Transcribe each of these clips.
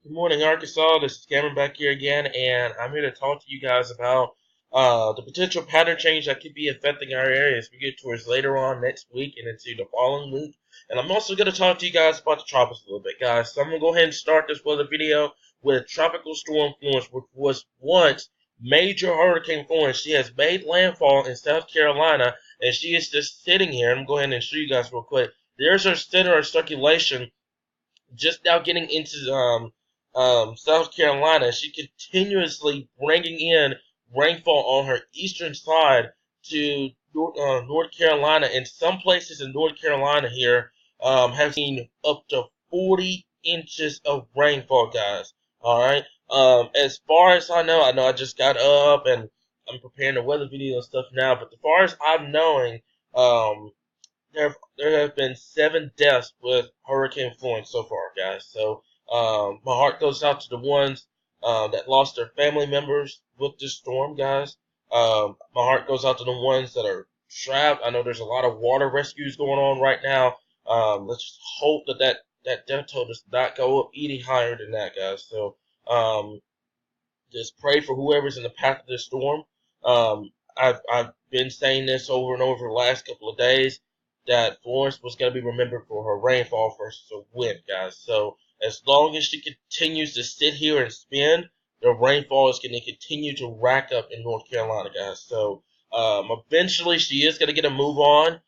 Good morning, Arkansas. This is Cameron back here again, and I'm here to talk to you guys about the potential pattern change that could be affecting our area as we get towards later on next week and into the following week. And I'm also going to talk to you guys about the tropics a little bit, guys. So I'm going to go ahead and start this weather video with Tropical Storm Florence, which was once Major Hurricane Florence. She has made landfall in South Carolina, and she is just sitting here. I'm going to go ahead and show you guys real quick. There's her center of circulation just now getting into South Carolina. She continuously bringing in rainfall on her eastern side to North Carolina, and some places in North Carolina here have seen up to 40 inches of rainfall, guys. All right. As far as I know I just got up and I'm preparing the weather video and stuff now, but as far as I'm knowing, um, there have been 7 deaths with Hurricane Florence so far, guys. So my heart goes out to the ones that lost their family members with this storm, guys. My heart goes out to the ones that are trapped. I know there's a lot of water rescues going on right now. Let's just hope that death toll does not go up any higher than that, guys. So just pray for whoever's in the path of this storm. I've been saying this over and over the last couple of days that Florence was going to be remembered for her rainfall versus her wind, guys. So as long as she continues to sit here and spin, the rainfall is going to continue to rack up in North Carolina, guys. So eventually she is going to get a move on.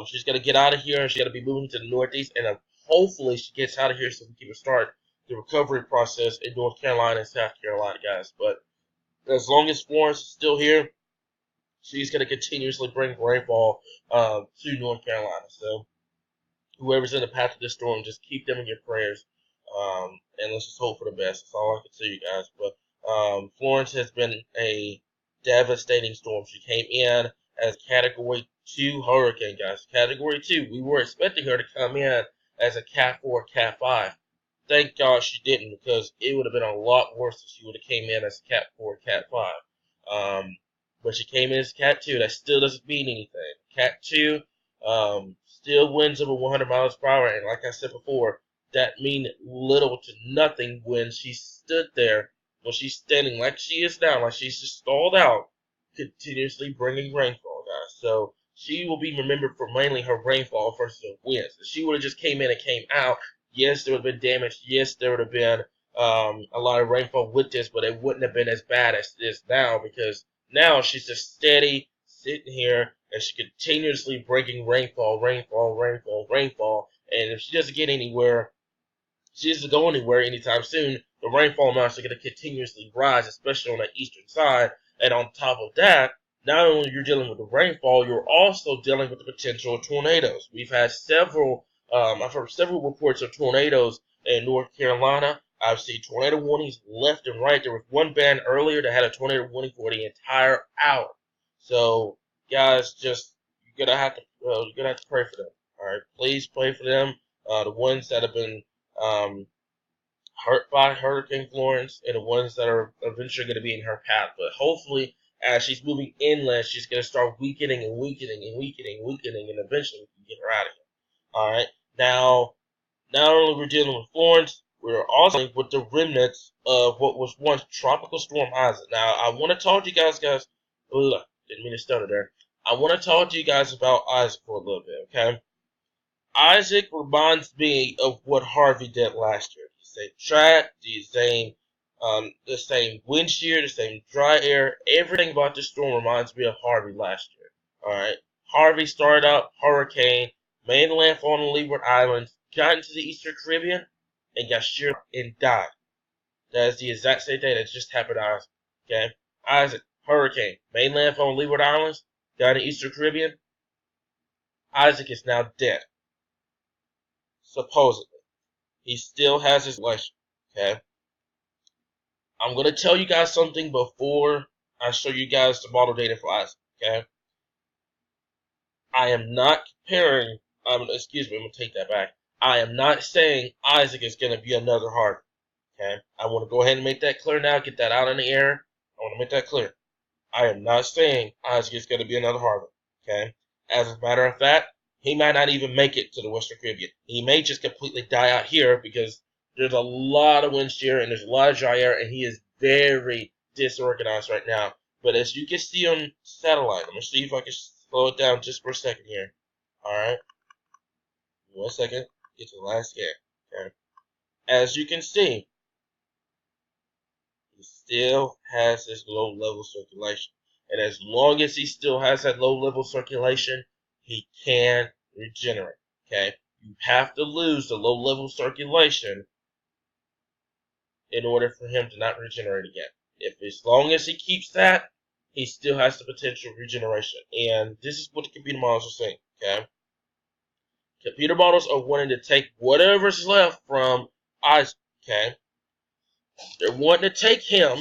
She's going to get out of here and she's going to be moving to the Northeast, and hopefully she gets out of here so we can start the recovery process in North Carolina and South Carolina, guys. But as long as Florence is still here, she's going to continuously bring rainfall to North Carolina. So whoever's in the path of this storm, just keep them in your prayers, and let's just hope for the best. That's all I can say, you guys. But Florence has been a devastating storm. She came in as Category 2 hurricane, guys. Category 2. We were expecting her to come in as a Cat 4, Cat 5. Thank God she didn't, because it would have been a lot worse if she would have came in as Cat 4, Cat 5. But she came in as Cat 2. That still doesn't mean anything. Cat 2 still winds over 100 miles per hour, and like I said before, that mean little to nothing when she stood there, when she's standing like she is now, like she's just stalled out, continuously bringing rainfall, guys. So she will be remembered for mainly her rainfall versus her winds. If she would have just came in and came out, yes, there would have been damage. Yes, there would have been a lot of rainfall with this, but it wouldn't have been as bad as it is now, because now she's just steady sitting here and she's continuously bringing rainfall, rainfall, rainfall, rainfall. And if she doesn't get anywhere, she doesn't go anywhere anytime soon, the rainfall amounts are going to continuously rise, especially on the eastern side. And on top of that, not only you're dealing with the rainfall, you're also dealing with the potential of tornadoes. I've heard several reports of tornadoes in North Carolina. I've seen tornado warnings left and right. There was one band earlier that had a tornado warning for the entire hour. So, guys, just you're gonna have to pray for them. All right, please pray for them. The ones that have been um, hurt by Hurricane Florence and the ones that are eventually going to be in her path. But hopefully, as she's moving inland, she's going to start weakening and weakening and weakening and weakening, and eventually we can get her out of here. All right. Now, not only we're dealing with Florence, we're also dealing with the remnants of what was once Tropical Storm Isaac. Now, I want to talk to you guys. Ugh, didn't mean to stutter there. I want to talk to you guys about Isaac for a little bit, okay? Isaac reminds me of what Harvey did last year. The same track, the same wind shear, the same dry air. Everything about this storm reminds me of Harvey last year. All right. Harvey started out hurricane, made landfall on the Leeward Islands, got into the Eastern Caribbean, and got sheared and died. That is the exact same thing that just happened to Isaac. Okay. Isaac, hurricane, made landfall on Leeward Islands, got in the Eastern Caribbean. Isaac is now dead. Supposedly. He still has his life. Okay. I'm going to tell you guys something before I show you guys the model data for Isaac. Okay. I am not comparing, excuse me, I'm going to take that back. I am not saying Isaac is going to be another Harvey. Okay. I want to go ahead and make that clear now, get that out in the air. I want to make that clear. I am not saying Isaac is going to be another Harvey. Okay. As a matter of fact, he might not even make it to the Western Caribbean. He may just completely die out here because There's a lot of wind shear and there's a lot of dry air, and he is very disorganized right now. But as you can see on satellite, I'm going to see if I can slow it down just for a second here. Alright, 1 second, get to the last scan. Okay. As you can see, he still has this low level circulation. And as long as he still has that low level circulation, he can regenerate. Okay? You have to lose the low level circulation in order for him to not regenerate again. If as long as he keeps that, he still has the potential of regeneration. And this is what the computer models are saying. Okay? Computer models are wanting to take whatever's left from Isaac. Okay? They're wanting to take him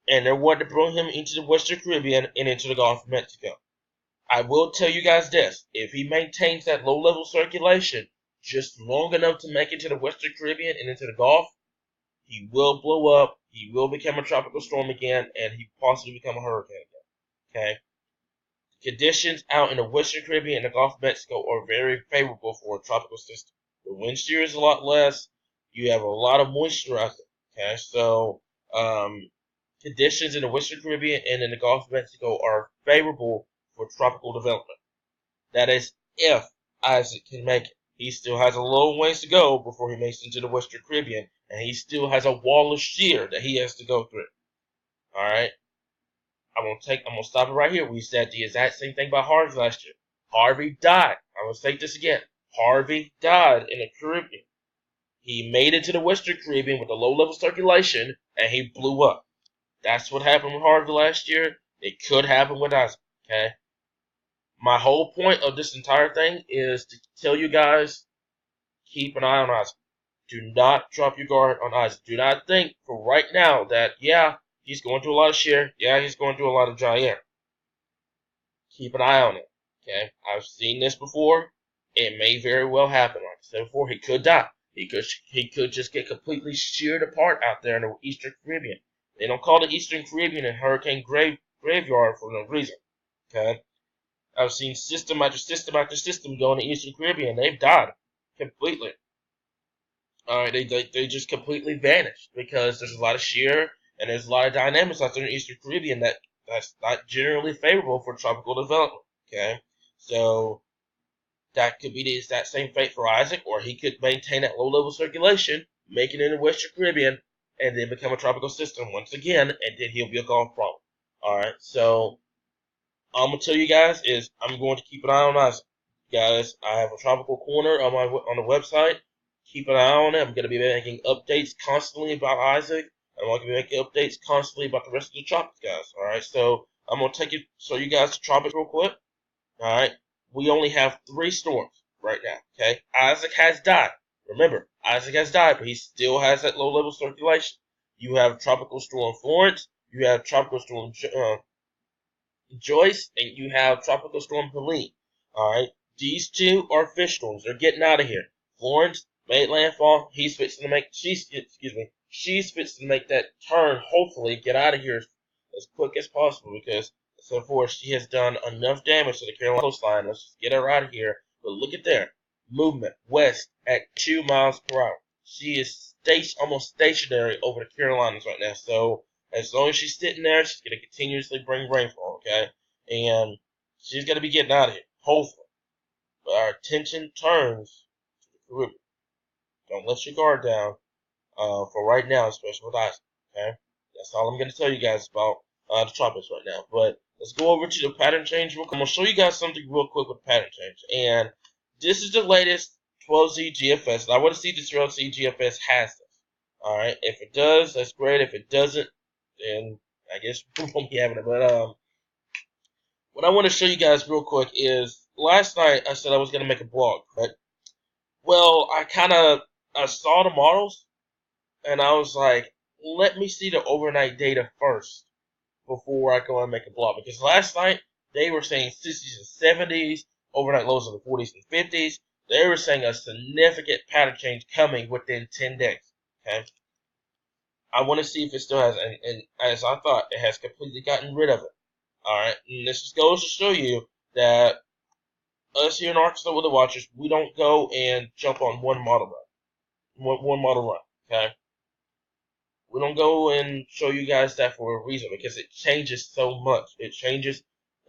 and they're wanting to bring him into the Western Caribbean and into the Gulf of Mexico. I will tell you guys this. If he maintains that low-level circulation just long enough to make it to the Western Caribbean and into the Gulf, he will blow up, he will become a tropical storm again, and he possibly become a hurricane again. Okay? Conditions out in the Western Caribbean and the Gulf of Mexico are very favorable for a tropical system. The wind shear is a lot less. You have a lot of moisture out there. Okay? So, conditions in the Western Caribbean and in the Gulf of Mexico are favorable for tropical development. That is, if Isaac can make it. He still has a long ways to go before he makes it into the Western Caribbean, and he still has a wall of shear that he has to go through. Alright? I'm gonna stop it right here. We said the exact same thing about Harvey last year. Harvey died. I'm gonna say this again. Harvey died in the Caribbean. He made it to the Western Caribbean with a low level circulation, and he blew up. That's what happened with Harvey last year. It could happen with Isaac. Okay? My whole point of this entire thing is to tell you guys, keep an eye on Isaac. Do not drop your guard on Isaac. Do not think for right now that, yeah, he's going through a lot of shear. Yeah, he's going through a lot of dry air. Keep an eye on it. Okay? I've seen this before. It may very well happen. Like I said before, he could die. He could just get completely sheared apart out there in the Eastern Caribbean. They don't call the Eastern Caribbean a hurricane graveyard for no reason. Okay? I've seen system after system after system go in the Eastern Caribbean. They've died completely. They just completely vanished because there's a lot of shear and there's a lot of dynamics out there in the Eastern Caribbean that's not generally favorable for tropical development. Okay, so that could be the exact same fate for Isaac, or he could maintain that low level circulation, make it in the Western Caribbean, and then become a tropical system once again, and then he'll be a Gulf problem. All right, so I'm gonna tell you guys is I'm going to keep an eye on Isaac. Guys, I have a tropical corner on the website. Keep an eye on it. I'm gonna be making updates constantly about Isaac. I'm gonna be making updates constantly about the rest of the tropics, guys. All right, so I'm gonna show you guys the tropics real quick. All right, we only have 3 storms right now. Okay, Isaac has died. Remember, Isaac has died, but he still has that low level circulation. You have Tropical Storm Florence. You have Tropical Storm Joyce, and you have Tropical Storm Helene. Alright? These 2 are fish storms. They're getting out of here. Florence made landfall. She's fixing to make that turn, hopefully, get out of here as quick as possible because so far she has done enough damage to the Carolina coastline. Let's just get her out of here. But look at there. Movement west at 2 miles per hour. She is almost stationary over the Carolinas right now. So as long as she's sitting there, she's going to continuously bring rainfall, okay? And she's going to be getting out of here, hopefully. But our attention turns to the Caribbean. Don't let your guard down for right now, especially with Isaac, okay? That's all I'm going to tell you guys about the tropics right now. But let's go over to the pattern change real quick. I'm going to show you guys something real quick with pattern change. And this is the latest 12Z GFS. And I want to see if the 12Z GFS has this. Alright, if it does, that's great. If it doesn't, then I guess we won't be having it. But what I want to show you guys real quick is last night I said I was going to make a blog, right? Well, I saw the models and I was like, let me see the overnight data first before I go and make a blog. Because last night they were saying 60s and 70s, overnight lows in the 40s and 50s. They were saying a significant pattern change coming within 10 days. Okay? I want to see if it still has, and as I thought, it has completely gotten rid of it. Alright, and this just goes to show you that us here in Arkansas with the Watchers, we don't go and jump on one model run. One model run, Okay? We don't go and show you guys that for a reason because it changes so much. It changes.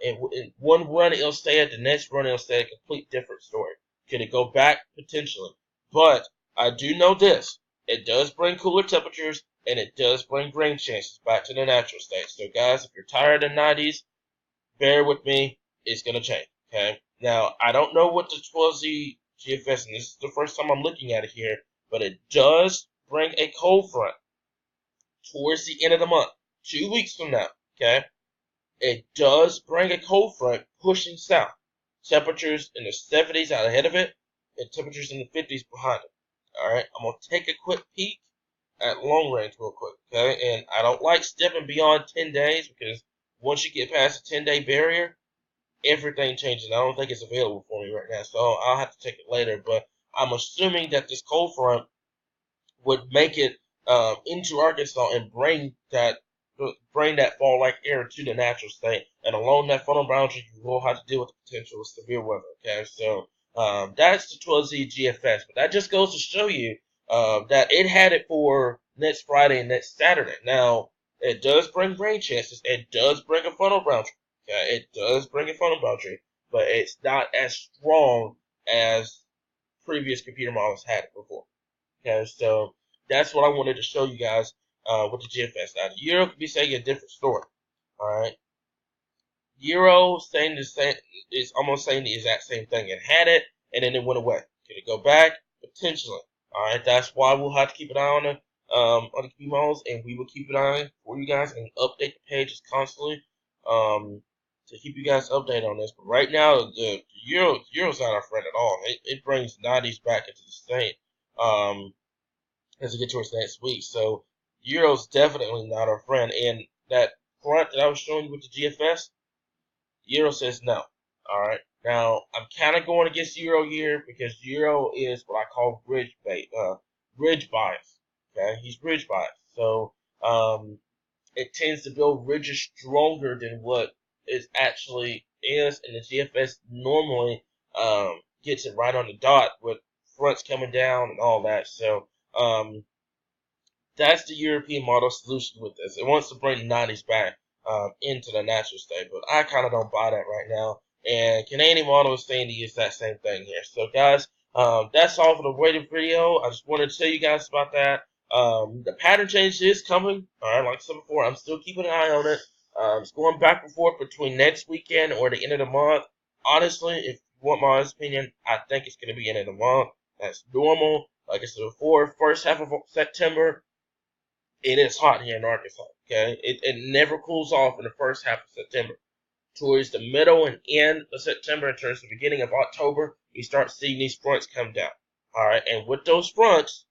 In one run it'll stay at the next run it'll stay a complete different story. Could it go back? Potentially. But I do know this. It does bring cooler temperatures and it does bring rain chances back to the natural state. So guys, if you're tired of the 90s, bear with me. It's going to change. Okay? Now, I don't know what the 12Z GFS, and this is the first time I'm looking at it here, but it does bring a cold front towards the end of the month, 2 weeks from now. Okay? It does bring a cold front pushing south. Temperatures in the 70s out ahead of it, and temperatures in the 50s behind it. Alright, I'm going to take a quick peek at long range real quick, okay? And I don't like stepping beyond 10 days because once you get past the 10-day barrier, everything changes. I don't think it's available for me right now, so I'll have to take it later. But I'm assuming that this cold front would make it into Arkansas and bring that fall-like air to the natural state. And along that frontal boundary, you will have to deal with the potential of severe weather. Okay, so that's the 12Z GFS. But that just goes to show you that it had it for next Friday and next Saturday. Now, it does bring rain chances. It does bring a frontal boundary. Okay, it does bring a frontal boundary, but it's not as strong as previous computer models had it before. Okay, so that's what I wanted to show you guys with the GFS. Now, the Euro could be saying a different story. All right, Euro saying the same is almost saying the exact same thing. It had it, and then it went away. Could it go back? Potentially. All right, that's why we'll have to keep an eye on the key models, and we will keep an eye for you guys and update the pages constantly to keep you guys updated on this. But right now, the Euro's not our friend at all. It brings 90s back into the state. As we get towards next week. So Euro's definitely not our friend. And that front that I was showing you with the GFS, Euro says no. Alright. Now I'm kinda going against Euro here because Euro is what I call bridge bias. Okay? He's bridge bias. So it tends to build ridges stronger than what it actually is, and the GFS normally gets it right on the dot with fronts coming down and all that. So that's the European model solution with this. It wants to bring the 90s back into the natural state, but I kind of don't buy that right now. And Canadian model is saying the exact same thing here. So guys, that's all for the rated video. I just wanted to tell you guys about that. The pattern change is coming. Alright, like I said before, I'm still keeping an eye on it. It's going back and forth between next weekend or the end of the month. Honestly, if you want my opinion, I think it's going to be end of the month. That's normal. Like I said before, first half of September, it is hot here in Arkansas. Okay, it never cools off in the first half of September. Towards the middle and end of September, and towards the beginning of October, you start seeing these fronts come down. All right, and with those fronts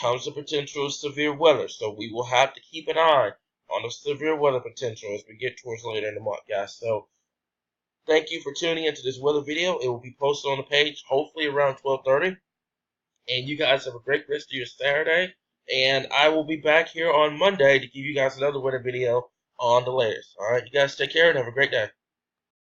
comes the potential of severe weather. So we will have to keep an eye on the severe weather potential as we get towards later in the month, guys. So thank you for tuning into this weather video. It will be posted on the page hopefully around 12:30. And you guys have a great rest of your Saturday. And I will be back here on Monday to give you guys another weather video on the latest. Alright, you guys take care and have a great day.